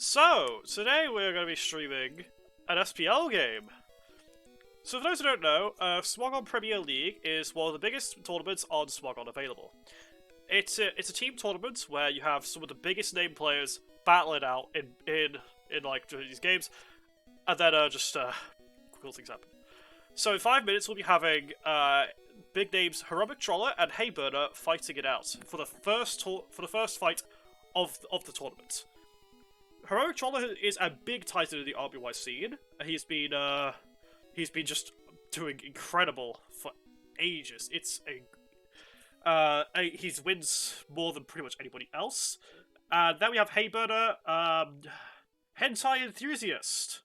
So, today we're going to be streaming an SPL game. So for those who don't know, Smogon Premier League is one of the biggest tournaments on Smogon available. It's a team tournament where you have some of the biggest name players battling out in like these games, and then cool things happen. So in 5 minutes we'll be having big names Heroic Troller and Hayburner fighting it out for the first fight of the tournament. Heroic Troller is a big titan in the RBY scene. He's been just doing incredible for ages. He wins more than pretty much anybody else. And then we have Hayburner, hentai enthusiast.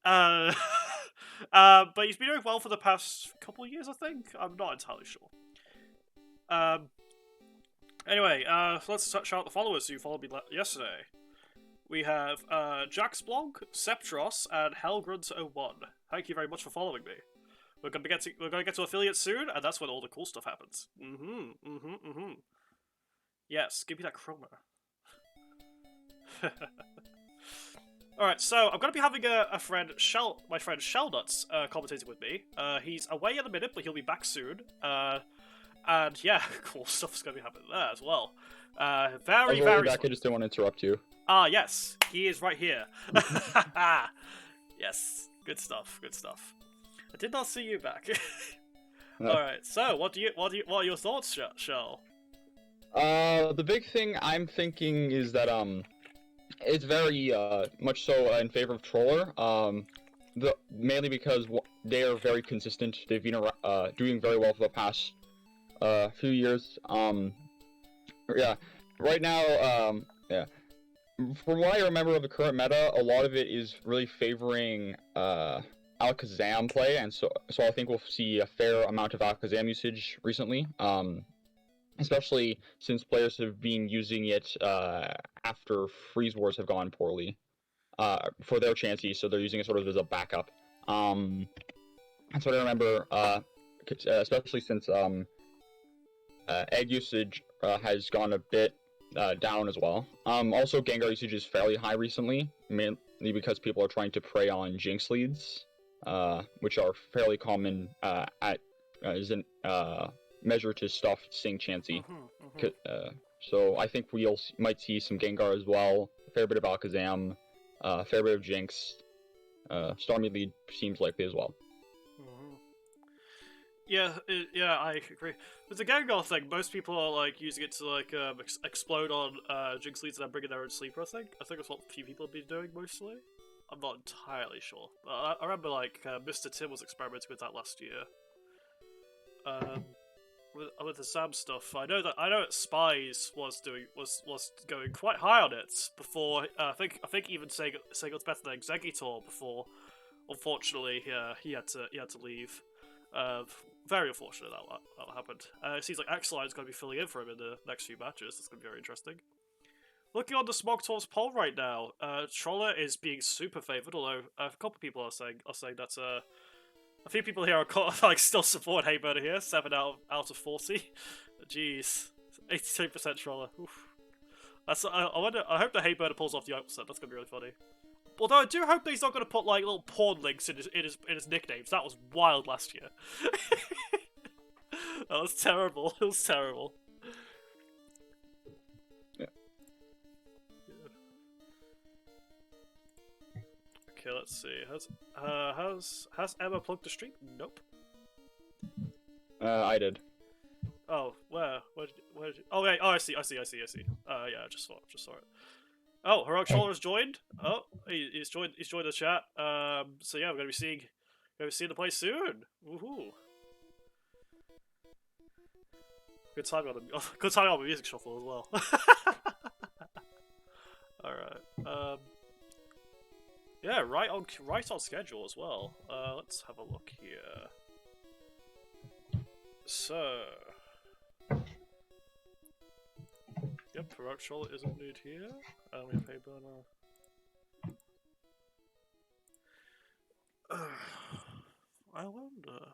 But he's been doing well for the past couple of years, I think. I'm not entirely sure. Anyway, let's touch out the followers who followed me yesterday. We have Jaxblog, Septros, and Hellgrunt01. Thank you very much for following me. We're gonna get to affiliates soon, and that's when all the cool stuff happens. Yes, give me that chroma. Alright, so I'm gonna be having my friend Shellnuts commentating with me. He's away in a minute, but he'll be back soon. And yeah, cool stuff's gonna be happening there as well. Very back. I just didn't want to interrupt you. Ah, yes, he is right here. Yes, good stuff. I did not see you back. No. All right, so what are your thoughts, Shell? The big thing I'm thinking is that it's very much so in favor of Troller. Mainly because they are very consistent. They've been doing very well for the past few years. Yeah, right now, yeah. From what I remember of the current meta, a lot of it is really favoring Alakazam play, and so I think we'll see a fair amount of Alakazam usage recently. Especially since players have been using it after Freeze Wars have gone poorly for their chances, so they're using it sort of as a backup. That's what I remember, especially since egg usage has gone a bit down as well. Also, Gengar usage is fairly high recently, mainly because people are trying to prey on Jinx leads, which are fairly common as a measure to stuff Sing Chansey. So I think might see some Gengar as well, a fair bit of Alakazam, a fair bit of Jinx. Starmie lead seems likely as well. Yeah, I agree. With the Gengar thing, most people are like using it to like explode on Jinx leads and then bringing their own sleeper. I think that's what a few people have been doing mostly. I'm not entirely sure, but I remember like Mr. Tim was experimenting with that last year. With the Sam stuff, I know that Spies was going quite high on it before. I think even Sega was better than Exeggutor before. Unfortunately, he had to leave. Very unfortunate that happened. It seems like XIII is going to be filling in for him in the next few matches. That's going to be very interesting. Looking on the Smogtor's poll right now, Troller is being super favoured, although a couple of people are saying that a few people here are like still support Hayburner here. 7 out of 40. Jeez, 82% Troller. Oof. That's I hope that Hayburner pulls off the upset. That's going to be really funny. Although I do hope that he's not going to put like little porn links in his nicknames. That was wild last year. That was terrible. It was terrible. Yeah. Okay, let's see. Has Emma plugged the stream? Nope. I did. Oh, where did you... Oh, yeah. Oh, I see. Yeah, I just saw it. Oh, Heroic Troller has joined. Oh, he's joined the chat. So yeah, we're gonna be seeing the play soon. Woohoo! Good timing on the music shuffle as well. All right. Yeah, right on schedule as well. Let's have a look here. So. Yep, Heroic Troller is indeed here. And we have Hayburner. I wonder.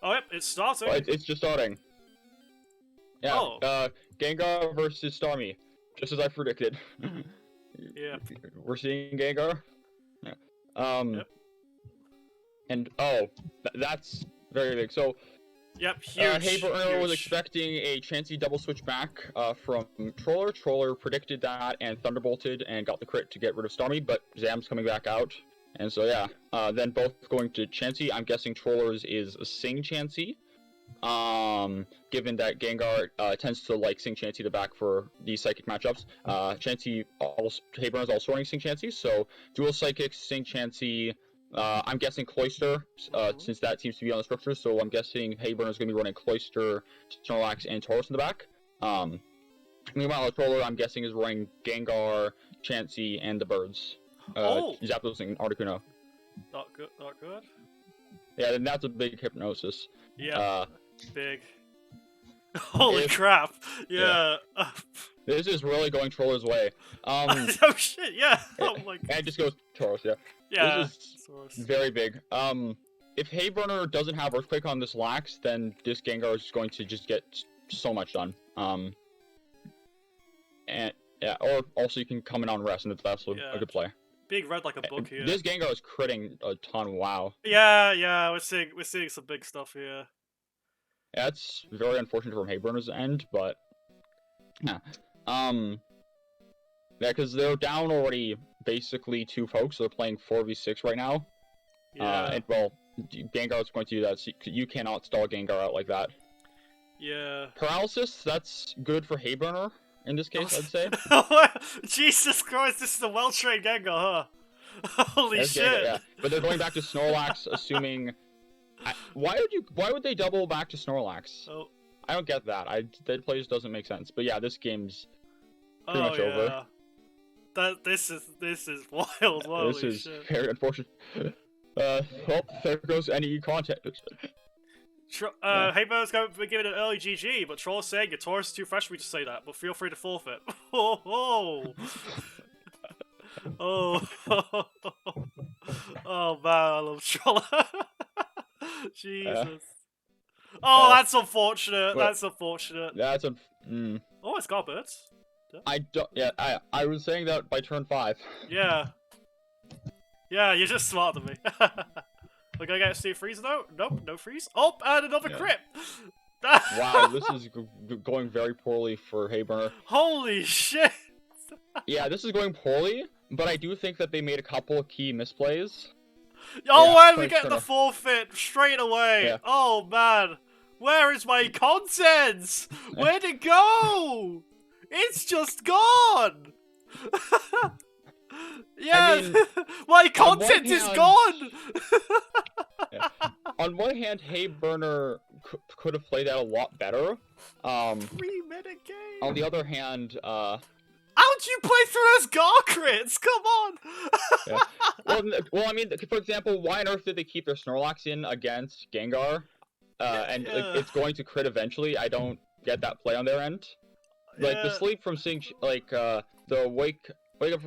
Oh, yep, it's starting. It's just starting. Yeah. Oh. Gengar versus Starmie. just as I predicted. Yeah. We're seeing Gengar. Yeah. Yep. And that's very big. So Yep, huge. Hayburner was Huge. expecting a Chansey double switch back from Troller. Troller predicted that and Thunderbolted and got the crit to get rid of Starmie, but Zam's coming back out. And so yeah, then both going to Chansey. I'm guessing Troller's is a Sing Chansey. Given that Gengar tends to like Sing Chansey to back for these psychic matchups. Hayburner's also running Sing Chansey, so dual psychics, Sing Chansey. I'm guessing Cloyster, since that seems to be on the structure, so I'm guessing Hayburner's going to be running Cloyster, Snorlax, and Tauros in the back. Meanwhile, Troller, I'm guessing, is running Gengar, Chansey, and the birds. Zapdos and Articuno. Not good, not good. Yeah, and that's a big hypnosis. Yeah, big. Holy crap! Yeah. This is really going Troller's way. Oh shit! Yeah. Oh my god. And it just goes Tauros. Yeah. Yeah. This is very big. If Hayburner doesn't have Earthquake on this Lax, then this Gengar is going to just get so much done. And yeah, or also you can come in on rest, and that's a good play. Being read like a book here. This Gengar is critting a ton. Wow. Yeah, we're seeing some big stuff here. Yeah, it's very unfortunate from Hayburner's end, but yeah, because they're down already. Basically, 2 folks. So they're playing 4v6 right now. Yeah. And well, Gengar's going to do that. So you cannot stall Gengar out like that. Yeah. Paralysis. That's good for Hayburner in this case, I'd say. Jesus Christ! This is a well-trained Gengar, huh? Holy shit! Gengar, yeah. But they're going back to Snorlax, assuming. Why would they double back to Snorlax? Oh. I don't get that. That play just doesn't make sense. But yeah, this game's pretty much over. This is wild. Holy this is shit. very unfortunate. Well, there goes any content. Hayburner's going to be given an early GG, but Troll's saying your Tauros is too fresh for me to say that, but feel free to forfeit. Oh man, I love Troller. Jesus. That's unfortunate. That's unfortunate. That's Oh, it's got birds. I don't. Yeah, I was saying that by turn 5. Yeah. Yeah, you're just smarter than me. We're gonna get Steve Freeze though? Nope, no freeze. Oh, and another crit! Wow, this is going very poorly for Hayburner. Holy shit! Yeah, this is going poorly, but I do think that they made a couple of key misplays. Oh, why did we get the forfeit straight away? Yeah. Oh man, where is my content? Where'd it go? It's just gone! Yeah, I mean, my content is gone! Yeah. On one hand, Hayburner could have played that a lot better. 3-minute game. On the other hand, how'd you play through those Gar crits? Come on! Yeah. Well, I mean, for example, why on earth did they keep their Snorlax in against Gengar? And it's going to crit eventually. I don't get that play on their end. Like, the sleep from seeing, like, the wake up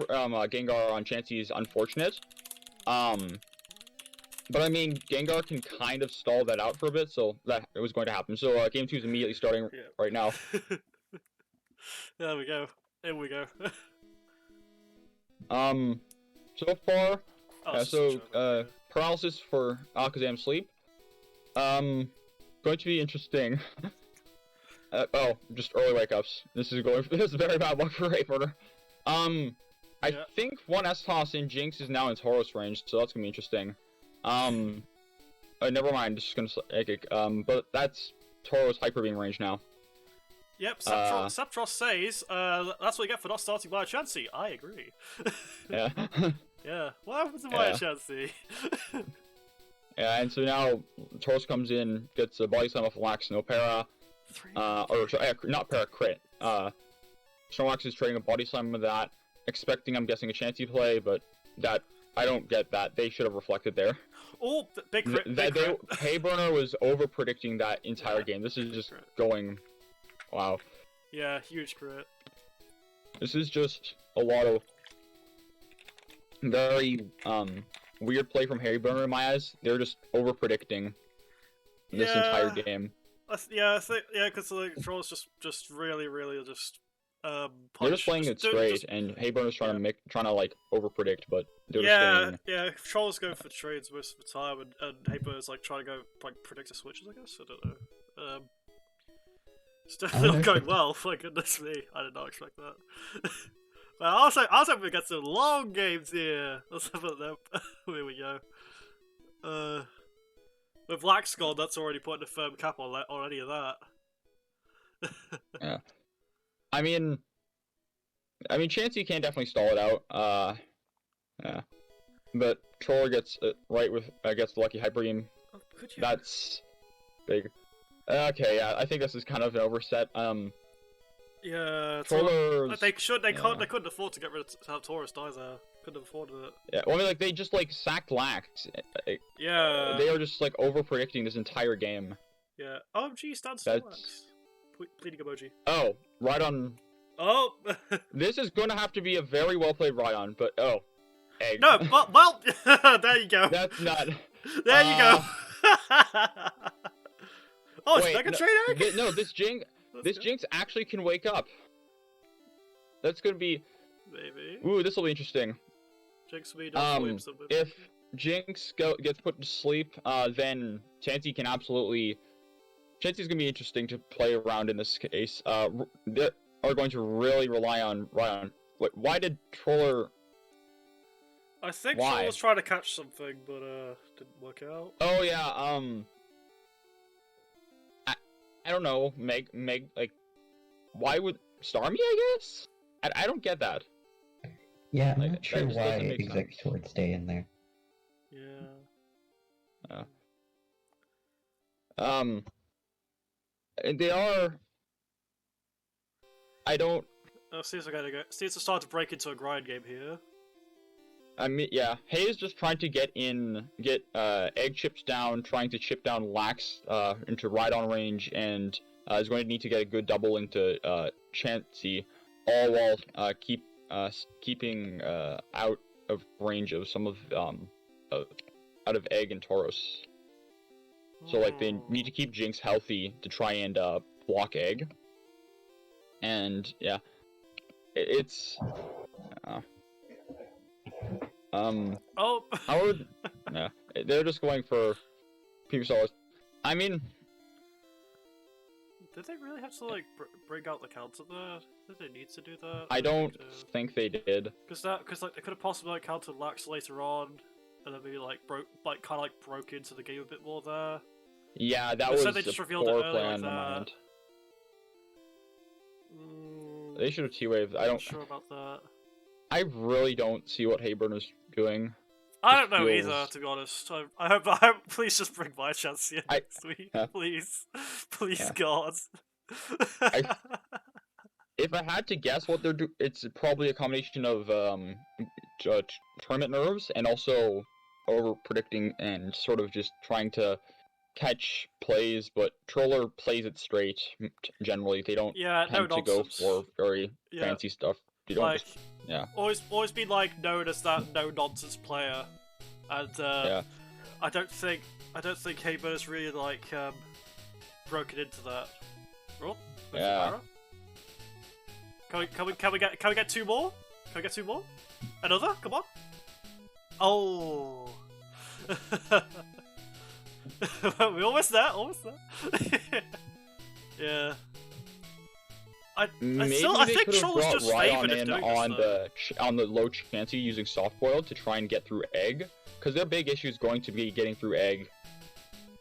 Gengar on Chansey is unfortunate. But I mean, Gengar can kind of stall that out for a bit, so that it was going to happen. So game 2 is immediately starting right now. There we go. Here we go. So far, paralysis for Alakazam sleep. Going to be interesting. Just early wake ups. This is very bad luck for Hayburner. I think one S-Toss in Jinx is now in Tauros range, so that's gonna be interesting. Never mind, just gonna but that's Tauros Hyper Beam range now. Yep, Septros says, that's what you get for not starting by Chansey. I agree. Yeah. Yeah, what happens to my Chansey? Yeah, and so now Tauros comes in, gets a Body Slam off Lax, no para. Not para, crit. Snorlax is trading a Body Slam with that, expecting, I'm guessing, a Chansey play, but that, I don't get that. They should have reflected there. Oh, big crit, Hayburner was over-predicting that entire game. This is just going... Wow. Yeah, huge crit. This is just a lot of very, weird play from Hayburner in my eyes. They're just over-predicting this entire game. Yeah, because the control's just really, really just They're just punch. playing it straight, and Hayburner's trying to like overpredict, but they're just getting. Yeah. Trolls go for trades most of the time, and Hayburner's like trying to go like predictor switches. I guess I don't know. It's definitely not going well. My goodness me, I did not expect that. Well, I was hoping we get some long games here. Let's have a look. Here we go. With Black's gone, that's already putting a firm cap on any of that. Yeah. I mean, Chansey can definitely stall it out. Yeah. But Troller gets it right with gets the lucky hyper beam. Oh, could you? That's big. Okay, yeah, I think this is kind of an overset. Yeah, Trollers. They couldn't afford to get rid of have Taurus die there. Couldn't have afforded it. Yeah, well, I mean, like they just like sacked Lax. Yeah. They are just like over predicting this entire game. Yeah. OMG stands for Lax. Pleading emoji. Oh, Rhydon. Oh. This is going to have to be a very well played Rhydon, but oh, egg. No, well, there you go. That's not. There you go. Oh, it's wait, Mega Train Egg? No, this Jinx actually can wake up. That's gonna be. Maybe. Ooh, this will be interesting. Jinx will be something. If Jinx gets put to sleep, then Chansey can absolutely. Chansey's gonna be interesting to play around in this case. They are going to really rely on Ryan. Wait, why did Troller? I think Troller was trying to catch something, but didn't work out. Oh yeah, I don't know, Meg, like, why would Starmie? I guess I don't get that. Yeah, I'm like, not sure why Executor would stay in there. Yeah. They are. I don't. Oh, seems to start to break into a grind game here. I mean, yeah, Hay is just trying to get egg chips down, trying to chip down Lax into Rhydon range, and is going to need to get a good double into Chansey, all while keeping out of range of some of out of Egg and Tauros. So like they need to keep Jinx healthy to try and block Egg, and yeah, it's. Oh. Howard. Yeah, they're just going for PvK stars. I mean, did they really have to like bring out the counter there? Did they need to do that? I don't think they did. Because like they could have possibly like countered Lax later on, and then maybe like kind of broke into the game a bit more there. Yeah, that was they just a revealed poor it play like on my end. They should have T-waved. I don't. Not sure about that. I really don't see what Hayburner's doing. I don't know either, to be honest. I hope. Please just bring my chance here next week, please, God. If I had to guess what they're doing, it's probably a combination of tournament nerves and also over predicting and sort of just trying to catch plays. But Troller plays it straight generally. They don't tend to go for very fancy stuff. You don't like, always been like known as that no nonsense player, and I don't think Hayburner's really like broken into that. Oh, yeah. Can we get two more? Can we get two more? Another? Come on. Oh. We're almost there. Yeah. I think Troll's just favored in on the low Chansey using soft boiled to try and get through Egg, because their big issue is going to be getting through Egg,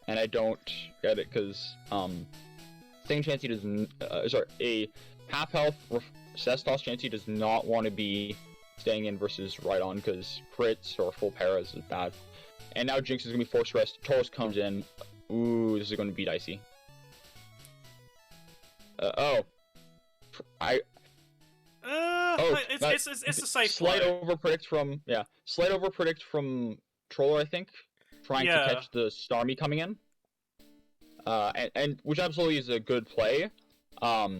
and I don't get it because same Chansey does a half health Cestos Chansey does not want to be staying in versus Rhydon because crits or full paras is bad, and now Jinx is gonna be forced rest. Taurus comes in. Ooh, this is gonna be dicey. It's a safe slight over predict from Troller, I think, trying to catch the Starmie coming in, and which absolutely is a good play, but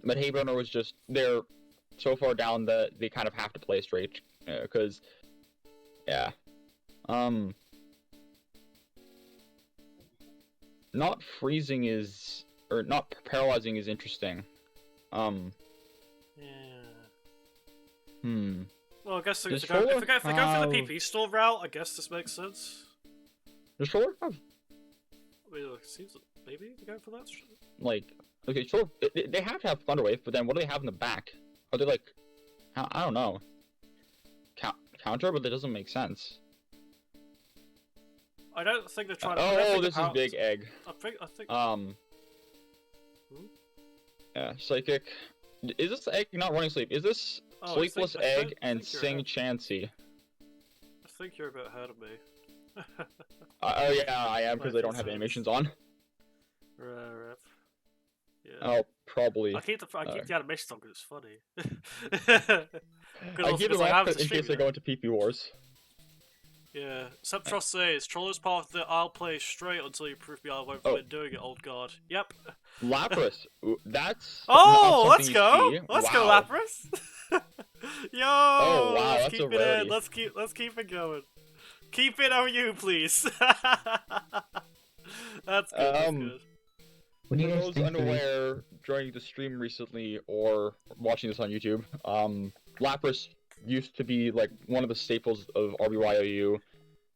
Hayburner was just they're so far down that they kind of have to play straight because not freezing is or not paralyzing is interesting. Yeah. Well, I guess if they Does go, Troller if they go for the have- PP store route, I guess this makes sense. Does Troller have, I mean, it seems that maybe they're going for that. like, okay, Troller, they have to have Thunderwave, but then what do they have in the back? Are they like, I don't know. Counter, but that doesn't make sense. I don't think they're trying to. Oh, this is Big Egg. I think. Yeah, Psychic. Is this Egg not running sleep? Is this Sleepless Egg and Sing Chansey? I think you're a bit ahead of me. Oh yeah, I am because they don't have animations on. Rip. Yeah. Oh, probably. I keep the animations on because it's funny. I keep them off in case they go into PP Wars. Yeah. Septros says, Troller's part of the I'll play straight until you prove me I won't win doing it, old god. Yep. Lapras. That's let's go! Let's go, Lapras! Yo! Oh wow, let's that's keep a it rarity. in. Let's keep it going. Keep it OU, please. That's good. That's good. What do you For guys those think unaware, during the stream recently or watching this on YouTube, Lapras used to be like one of the staples of RBYOU,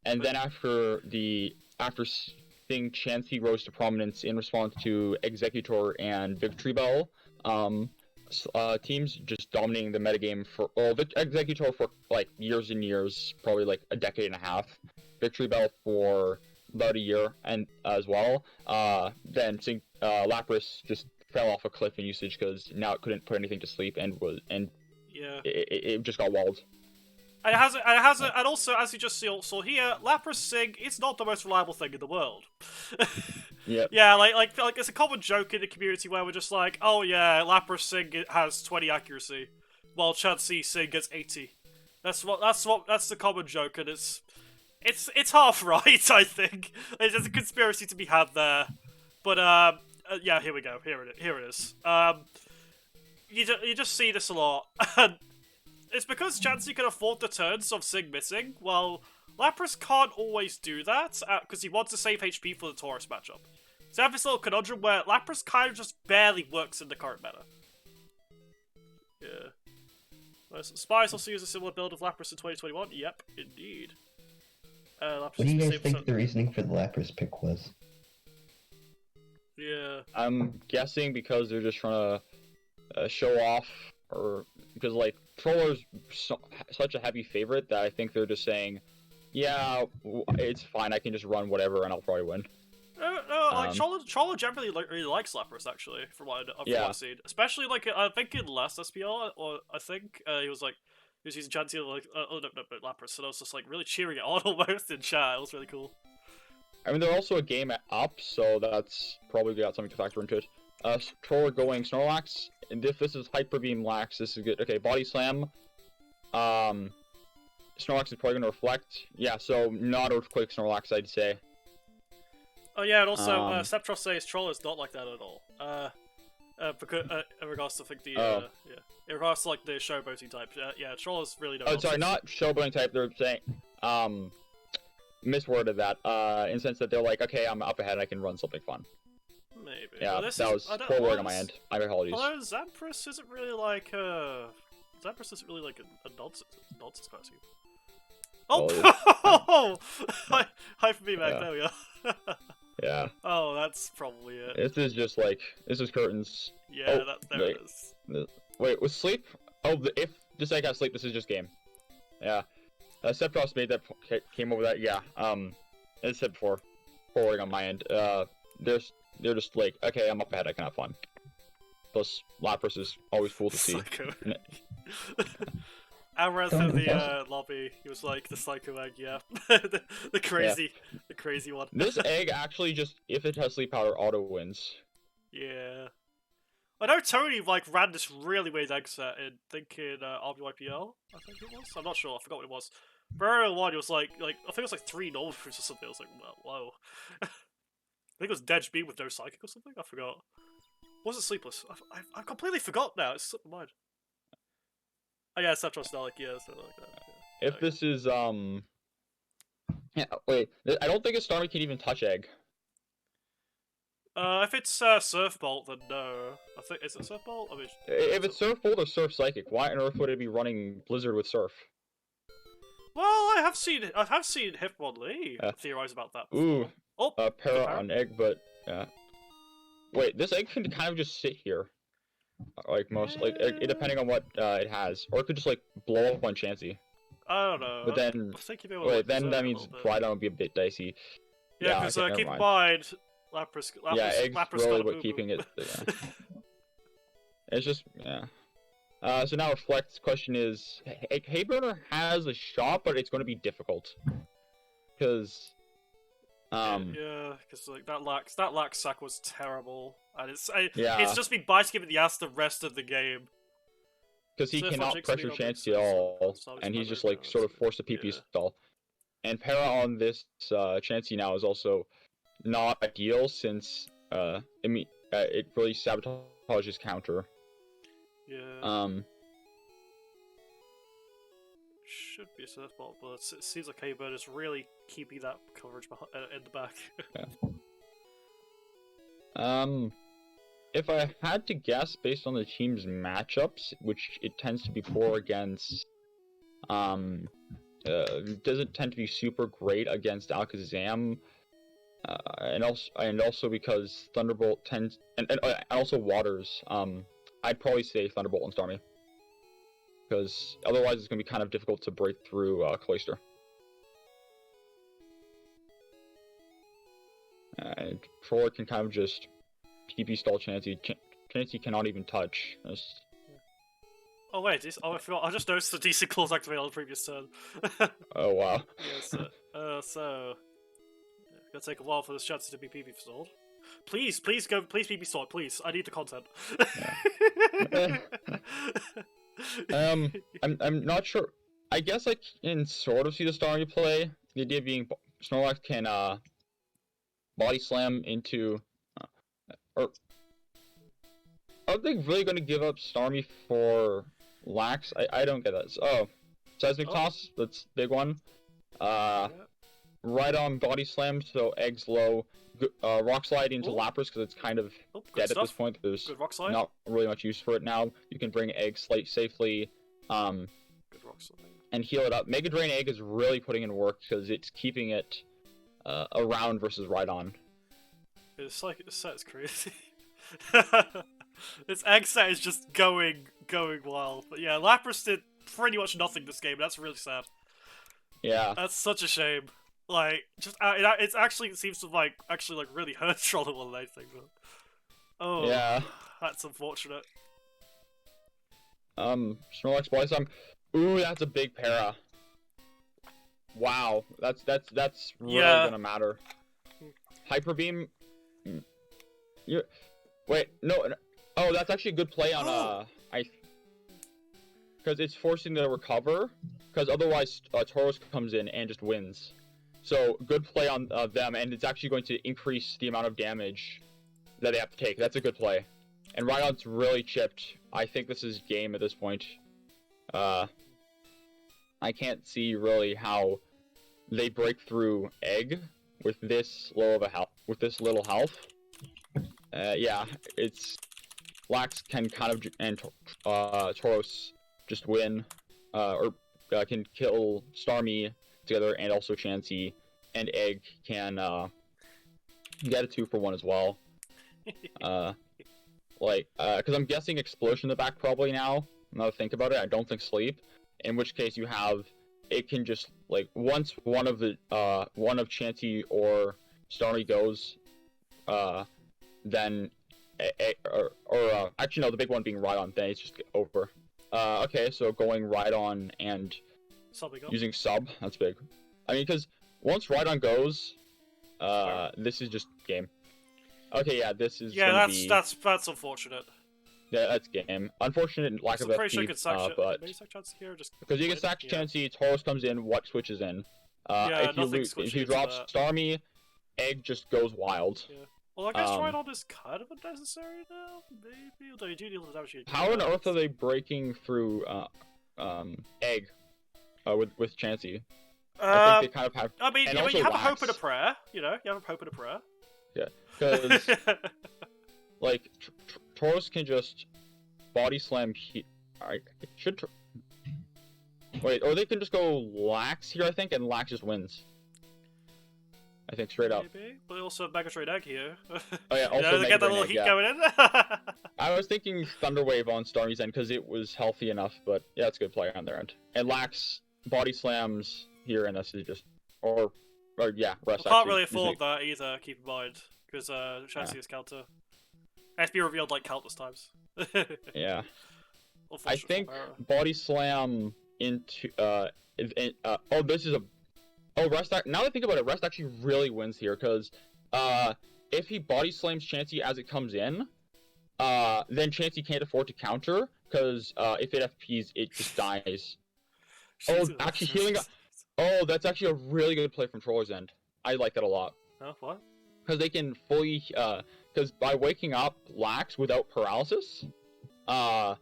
and then after Sing Chansey rose to prominence in response to Executor and Victory Bell, teams just dominating the metagame the Executor for like years and years, probably like a decade and a half, Victory Bell for about a year and as well. Then Lapras just fell off a cliff in usage because now it couldn't put anything to sleep and it just got walled. And also, as you just saw here, Lapras Sing is not the most reliable thing in the world. Yeah. Yeah, like it's a common joke in the community where we're just like, oh yeah, Lapras Sing has 20 accuracy, while Chansey Sing gets 80. That's the common joke, and it's half right, I think. There's a conspiracy to be had there, but yeah, here we go. Here it is. You just see this a lot. It's because Chansey can afford the turns of Sing missing, while Lapras can't always do that, because he wants to save HP for the Taurus matchup. So I have this little conundrum where Lapras kind of just barely works in the current meta. Yeah. Spies also use a similar build of Lapras in 2021. Yep, indeed. What do you guys think the reasoning for the Lapras pick was? Yeah. I'm guessing because they're just trying to show off, or because like Troller's such a heavy favorite that I think they're just saying, yeah, it's fine, I can just run whatever and I'll probably win. No, like Troller generally really likes Lapras actually, from what I've seen. Especially like I think in last SPL, or I think he was using Chansey like Lapras, and I was just like really cheering it on almost in chat. It was really cool. I mean, they're also a game up, so that's probably got something to factor into it. Troller going Snorlax, and if this is Hyper Beam Lax, this is good. Okay, Body Slam. Snorlax is probably going to Reflect. Yeah, so not Earthquake Snorlax, I'd say. Oh yeah, and also Septros says Troller is not like that at all. Because in regards to in regards to like the showboating type, yeah, Troller's really no. Oh, sorry, not showboating type. They're saying misworded that in the sense that they're like, okay, I'm up ahead, I can run something fun. Maybe. Yeah, well, that was poor word on my end. My apologies. Although Zampras isn't really like a nonsense classy. Oh! Hyper me back, there we go. Yeah. Oh, that's probably it. This is just like, this is curtains. Yeah, there it is. Wait, was sleep? Oh, if this egg has sleep, this is just game. Yeah. Septros made that, came over that, yeah. As I said before, forwarding on my end, they're just like, okay, I'm up ahead, I can have fun. Plus, Lapras is always cool to see. Amaranth in the lobby, he was like, the Psycho Egg, yeah. the crazy one. This egg actually just, if it has sleep powder, auto wins. Yeah. I know Tony, like, ran this really weird egg set in, RBYPL, I think it was? I'm not sure, I forgot what it was. Very one, it was like, I think it was like 3 normal moves or something, I was like, well, whoa. I think it was Dead Beam with no Psychic or something, I forgot. Was it Sleepless? I completely forgot now, it's slipped my mind. Oh yeah, Septros Dalek, yeah, something like that. Yeah. If this is, yeah, wait, I don't think a Starmie can even touch egg. If it's Surf Bolt, then no. I think is it Surf Bolt? I mean, If it's Surf Bolt or Surf Psychic, why on earth would it be running Blizzard with Surf? well, I have seen Hitmonlee theorize about that Ooh, before. Oh, Para on egg, but wait, this egg can kind of just sit here, like most, like depending on what it has, or it could just like blow up on Chansey. I don't know. But then, I think you may wait, then that a means little bit. Rhydon would be a bit dicey. Yeah, because okay, keep in mind. mind, Lapras yeah, egg's really what poo-poo. keeping it. Yeah. It's just so now Reflect's question is, Hayburner has a shot, but it's going to be difficult because yeah, because like that lax sack was terrible, and yeah, it's just been biting him in the ass the rest of the game. Because he cannot pressure Chansey at all, and he's just like sort of forced to PP stall. And Para on this Chansey now is also not ideal since it really sabotages counter. Yeah. Should be a Surf Bolt, but it seems like Hayburner is really keeping that coverage in the back. Yeah. If I had to guess based on the team's matchups, which it tends to be poor against, it doesn't tend to be super great against Alakazam, and also because Thunderbolt tends and also Waters. I'd probably say Thunderbolt and Starmie, because otherwise it's going to be kind of difficult to break through Cloyster. And Troller can kind of just PP stall Chansey. Chansey cannot even touch. Oh wait, I forgot. I just noticed the DC clause activated on the previous turn. Oh wow. Yeah, so it's gonna take a while for this Chansey to be PP stalled. Please PP stall, please. I need the content. Yeah. I'm not sure. I guess I can sort of see the Starmie play. The idea being Snorlax can body slam into or are they really going to give up Starmie for Lax? I don't get that. Oh, Seismic Toss, that's big one. Right on body slam, so Egg's low. Rock Slide into Lapras because it's kind of dead at this point. There's not really much use for it now. You can bring Egg safely and heal it up. Mega Drain Egg is really putting in work because it's keeping it around versus Rhydon. It's like this set's crazy. This egg set is just going wild. But yeah, Lapras did pretty much nothing this game. That's really sad. Yeah. That's such a shame. Like, just it actually seems to really hurt Troller more than anything. But... oh. Yeah. That's unfortunate. Snorlax Body Slam. Ooh, that's a big para. Wow, that's really gonna matter. Hyper Beam. Wait, no. Oh, that's actually a good play on because it's forcing the recover. Because otherwise, Tauros comes in and just wins. So good play on them, and it's actually going to increase the amount of damage that they have to take. That's a good play. And Rhydon's really chipped. I think this is game at this point. I can't see really how they break through Egg with this low of a health, with this little health. Yeah, it's Lax can kind of and Tauros just win, or can kill Starmie together, and also Chansey and Egg can get a 2-for-1 as well. Because I'm guessing Explosion in the back probably now. Now that I think about it, I don't think Sleep. In which case you have it can just like once one of Chansey or Starmie goes, then actually no, the big one being Rhydon, then it's just over. Okay, so going Rhydon and using sub, that's big. I mean, because once Rhydon goes, this is just game. Okay, yeah, this is that's unfortunate. Yeah, that's game. Unfortunate lack of FP, but because you can sack Chansey, Tauros comes in, what switches in. If you drop Starmie, Egg just goes wild. Yeah. Well, I guess Rhydon is kind of unnecessary now, maybe. Although you do deal with damage. How on earth are they breaking through Egg with Chansey? I think they kind of have. I mean, you have a hope and a prayer. You know, you have a hope and a prayer. Yeah, because like Tauros can just body slam. Alright, wait, or they can just go Lax here, I think, and Lax just wins. I think straight up. Maybe, but they also have Mega Trade Egg here. Oh yeah, also they get that little Egg, heat yeah. going in. I was thinking Thunder Wave on Starmie's end because it was healthy enough, but yeah, it's a good play on their end. And Lax body slams here, and this is just or yeah, rest. Can't really afford that either. Keep in mind because Chansey is counter. Has to be revealed like countless times. Yeah. I think body slam into oh, this is a Rest. Now that I think about it, Rest actually really wins here because if he body slams Chansey as it comes in, then Chansey can't afford to counter because if it FPs, it just dies. Oh, actually healing. Oh, that's actually a really good play from Troller's end. I like that a lot. Oh, what? Because they can fully because by waking up Lax without paralysis, now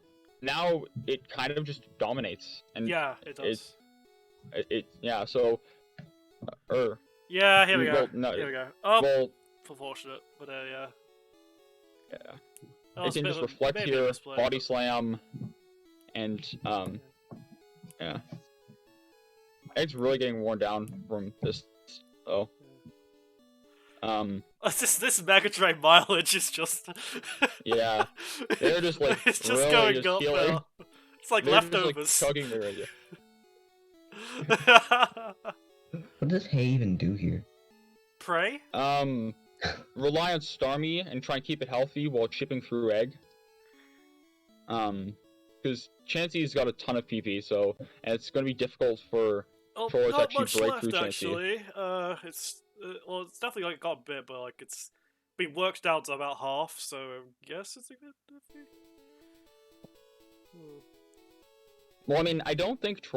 it kind of just dominates. And yeah, it does. Yeah, so yeah, here we go. No, here we go. Oh, well, unfortunate, but yeah. Yeah. It can just reflect here, body slam, and yeah. It's really getting worn down from this. Oh. This Mega Drive mileage is just. Yeah. They're just like. It's just really going up now. It's like leftovers. Just, like, chugging the radio. What does Hay even do here? Pray? Rely on Starmie and try and keep it healthy while chipping through Egg. Because Chansey's got a ton of PP, so and it's going to be difficult for Trollers to actually break through Chansey. Actually, it's definitely like got a bit, but like it's been worked down to about half, so I guess it's a good. Well, I mean, I don't think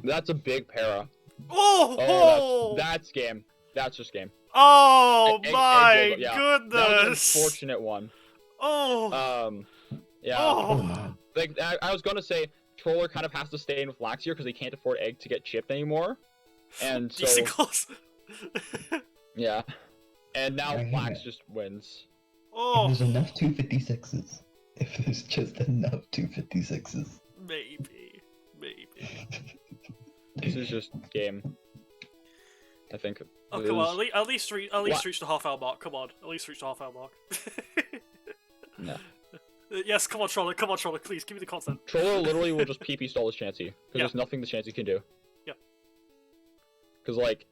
that's a big para. Oh, that's game. That's just game. Oh my goodness! That was an unfortunate one. Oh. Yeah. Oh. Like I was gonna say, Troller kind of has to stay in with Lax here because they can't afford Egg to get chipped anymore, and so. Yeah. And now Lax just wins. Oh. If there's enough 256s. If there's just enough 256s. Maybe. This is just game. I think. Oh come on! At least reach the half-hour mark. Come on! At least reach the half-hour mark. No. Yes, come on, Troller! Come on, Troller! Please give me the content. Troller literally will just PP stall his Chansey because there's nothing the Chansey can do. Yeah. Because like,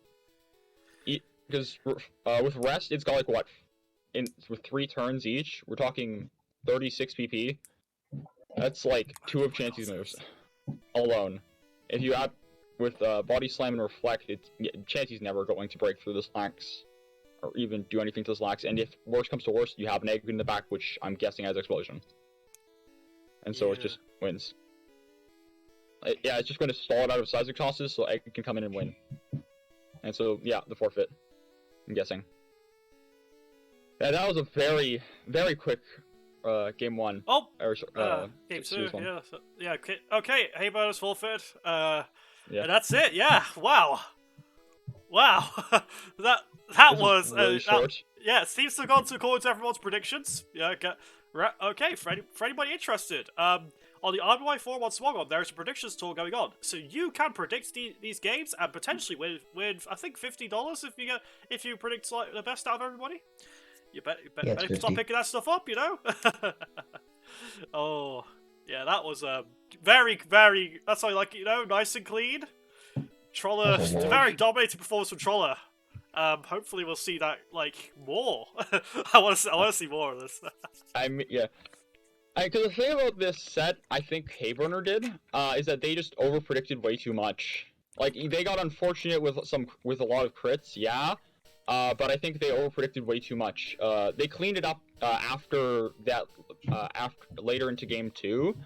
with rest it's got like what, with 3 turns each, we're talking 36 PP. That's like 2 of Chansey's moves alone. If you add with body slam and reflect, Chansey's never going to break through this Lax, or even do anything to this Lax. And if worse comes to worse, you have an Egg in the back, which I'm guessing has explosion, and so it just wins. Yeah, it's just going to stall it out of seismic tosses, so Egg can come in and win. And so yeah, the forfeit. I'm guessing. Yeah, that was a very, very quick game 1. Oh, game 2. Yeah, okay. Hayburner's forfeit. Yeah. And that's it. Yeah. Wow. that was really short. Yeah, it seems to have gone according to everyone's predictions. Yeah. Okay. For anybody interested, on the RBY forum on Smogon, there's a predictions tour going on, so you can predict these games and potentially win I think $50 if you predict like the best out of everybody. You better start picking that stuff up, you know. Oh. Yeah, that was very, very. That's why, like, you know, nice and clean. Troller, very dominating performance from Troller. Hopefully we'll see that like more. I want to see more of this. Yeah. Because the thing about this set, I think Hayburner did, is that they just overpredicted way too much. Like they got unfortunate with a lot of crits, yeah. But I think they overpredicted way too much. They cleaned it up after that, later into game 2.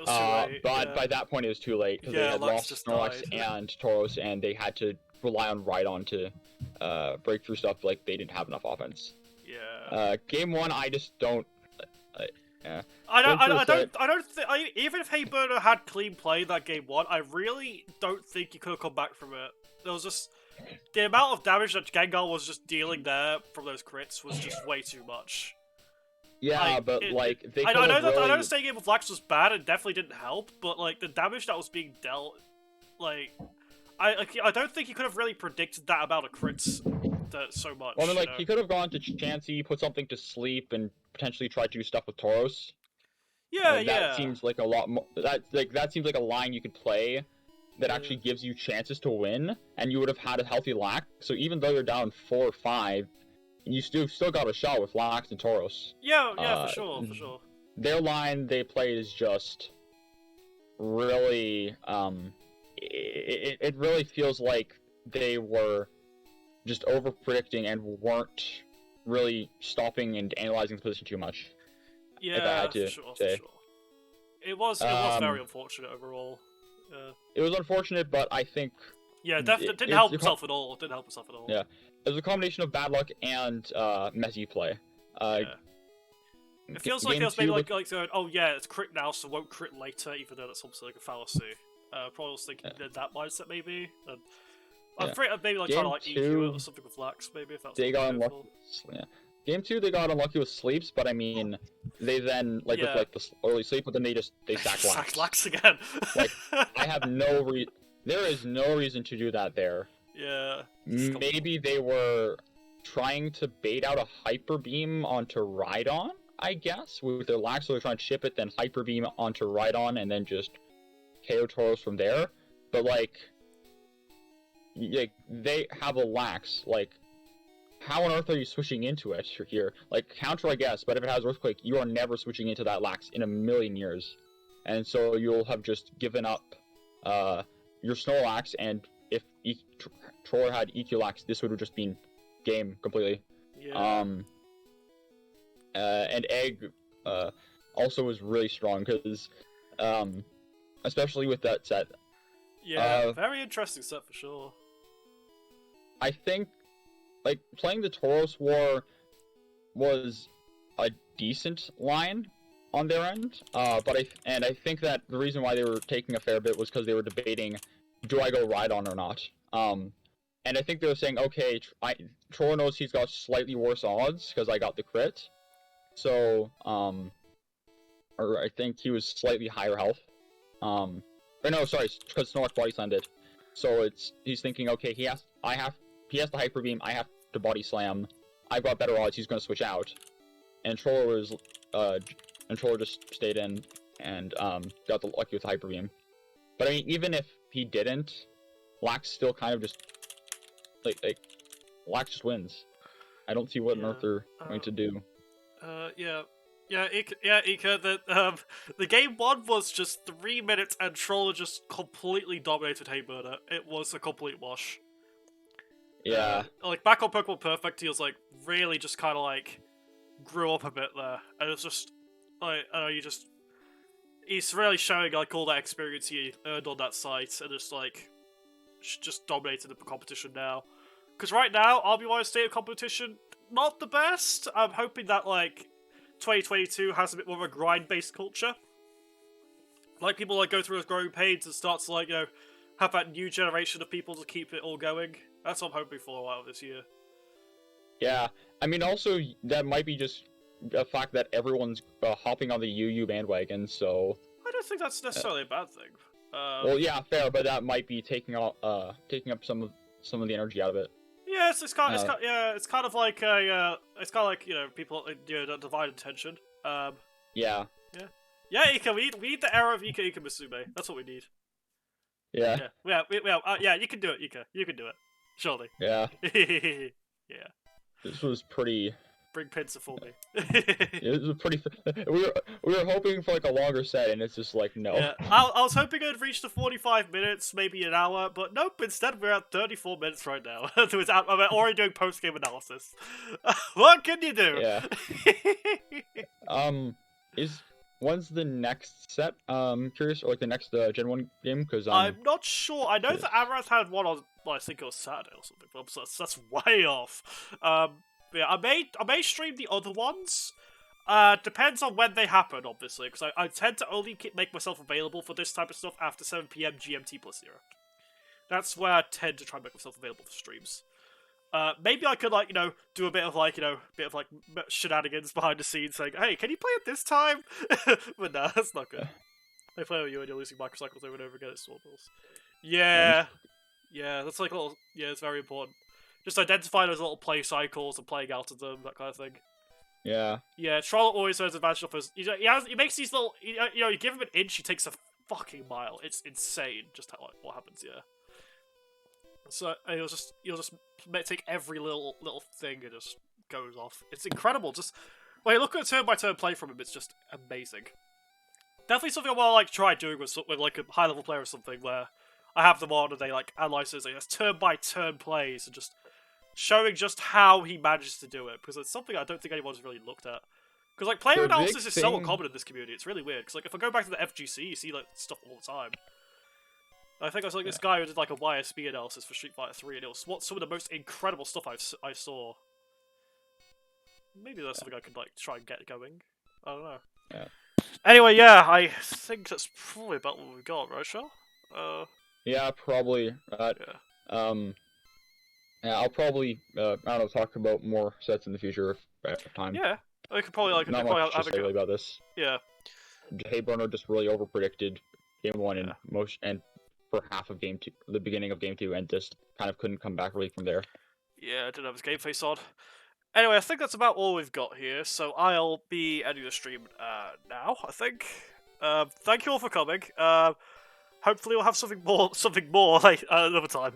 But by that point it was too late because they had lost Snorlax and Tauros, and they had to rely on Rhydon to break through stuff like they didn't have enough offense. Yeah. Game 1, I just don't. Yeah. I don't think even if Hayburner had clean play that game 1, I really don't think you could have come back from it. There was just the amount of damage that Gengar was just dealing there from those crits was just way too much. Yeah, but like they I could know have that really... I know the staying game with Lax was bad and definitely didn't help, but like the damage that was being dealt, like I don't think he could have really predicted that amount of crits so much. Well, I mean, like, you know? he could have gone to Chansey, put something to sleep, and potentially tried to do stuff with Tauros. Yeah, That seems like a lot more... That seems like a line you could play that actually Yeah. gives you chances to win, and you would have had a healthy Lax, so even though you're down 4 or 5, you still got a shot with Lax and Tauros. Yeah, for sure. Their line they played is just really... It really feels like they were just over-predicting and weren't really stopping and analyzing the position too much. Yeah, if I had to for sure. It was very unfortunate overall. It was unfortunate, but I think... Yeah, definitely didn't help himself at all. Yeah, it was a combination of bad luck and messy play. Yeah. It feels like it was maybe like going, oh yeah, it's crit now, so won't crit later, even though that's obviously like a fallacy. Probably was thinking that mindset maybe. And I'm afraid maybe like trying to like EQ it or something with Lax, maybe if that's they got unlucky. Yeah. Game 2 they got unlucky with sleeps, but I mean, they then with like the early sleep, but then they sack Lax. Sack Lax again. Like I have there is no reason to do that there. Yeah. Maybe they were trying to bait out a Hyper Beam onto Rhydon, I guess, with their Lax, so they're trying to chip it, then Hyper Beam onto Rhydon, and then just KO Tauros from there. But like they have a Lax, like how on earth are you switching into it here? Like counter I guess, but if it has Earthquake, you are never switching into that Lax in a million years. And so you'll have just given up your Snorlax, and if Troller had EQ-Lax, this would have just been game completely. Yeah. And Egg also was really strong, because especially with that set. Yeah, very interesting set for sure. I think, like, playing the Tauros War was a decent line on their end, but I think that the reason why they were taking a fair bit was because they were debating, do I go Rhydon or not? And I think they were saying, okay, Troller knows he's got slightly worse odds because I got the crit, so or I think he was slightly higher health. Or no, sorry, because Snorlax Body Slam did. So he's thinking, okay, he has the Hyper Beam, I have to Body Slam. I've got better odds, he's going to switch out. And Troller just stayed in and got the lucky with the Hyper Beam. But I mean, even if he didn't, Lax still kind of just like Lax just wins. I don't see what on earth they're going to do. Ika, the game 1 was just 3 minutes and Troller just completely dominated Hayburner. It was a complete wash. Yeah. Like, back on Pokemon Perfect, he was, like, really just kind of, like, grew up a bit there. And it's just, like, he's really showing, like, all that experience he earned on that site, and it's, like, just dominated the competition now. Because right now, RBY's state of competition, not the best. I'm hoping that, like, 2022 has a bit more of a grind-based culture. Like, people, like, go through those growing pains and start to, like, you know, have that new generation of people to keep it all going. That's what I'm hoping for a while this year. Yeah, I mean, also, that might be just a fact that everyone's hopping on the UU bandwagon, so... I don't think that's necessarily a bad thing. Well, yeah, fair, but that might be taking up some of the energy out of it. Yeah, it's kind of like you know, people, you know, divide attention. Yeah. Yeah, Ika, we need the era of Ika Musume. That's what we need. Yeah. Yeah, you can do it, Ika. You can do it. Surely. Yeah. Yeah. This was pretty... Bring Pincer for me. It was pretty... We were hoping for, like, a longer set, and it's just like, no. Yeah. I was hoping it'd reach the 45 minutes, maybe an hour, but nope, instead we're at 34 minutes right now. I'm already doing post-game analysis. What can you do? Yeah. When's the next set? Curious, or like the next Gen 1 game? Because I'm not sure. I know that Amaranth had one on, well, I think it was Saturday or something, but that's way off. Yeah, I may stream the other ones. Depends on when they happen, obviously, because I tend to only make myself available for this type of stuff after 7 PM GMT plus 0. That's where I tend to try and make myself available for streams. Maybe I could, like, do a bit of, like, shenanigans behind the scenes saying, hey, can you play it this time? But nah, that's not good. They play with you and you're losing microcycles over and over again at Sawbills. Yeah. Yeah, that's like a little... Yeah, it's very important. Just identify those little play cycles and playing out of them, that kind of thing. Yeah. Yeah, Charlotte always has advantage of his... He makes these little... You give him an inch, he takes a fucking mile. It's insane just how, like, what happens, yeah. So he'll just take every little thing and just goes off. It's incredible. Just when you look at a turn-by-turn play from him, it's just amazing. Definitely something I want to like try doing with like a high-level player or something, where I have them on and they like analyze those turn-by-turn plays and just showing just how he manages to do it, because it's something I don't think anyone's really looked at. Because like player analysis is so uncommon in this community. It's really weird. Because like if I go back to the FGC, you see like stuff all the time. I think I was like this guy who did like a YSB analysis for Street Fighter 3, and it was some of the most incredible stuff I saw. Maybe that's something I could like try and get going. I don't know. Yeah. Anyway, yeah, I think that's probably about what we've got, right, Shell? Yeah, probably. Yeah, I'll probably I don't know, talk about more sets in the future if I have time. Yeah, I could probably like not much to say really about this. Yeah. Hayburner just really overpredicted game 1 and for half of game 2, the beginning of game 2, and just kind of couldn't come back really from there. Yeah, I didn't have his game face on. Anyway, I think that's about all we've got here, so I'll be ending the stream now, I think. Thank you all for coming. Hopefully we'll have something more like another time.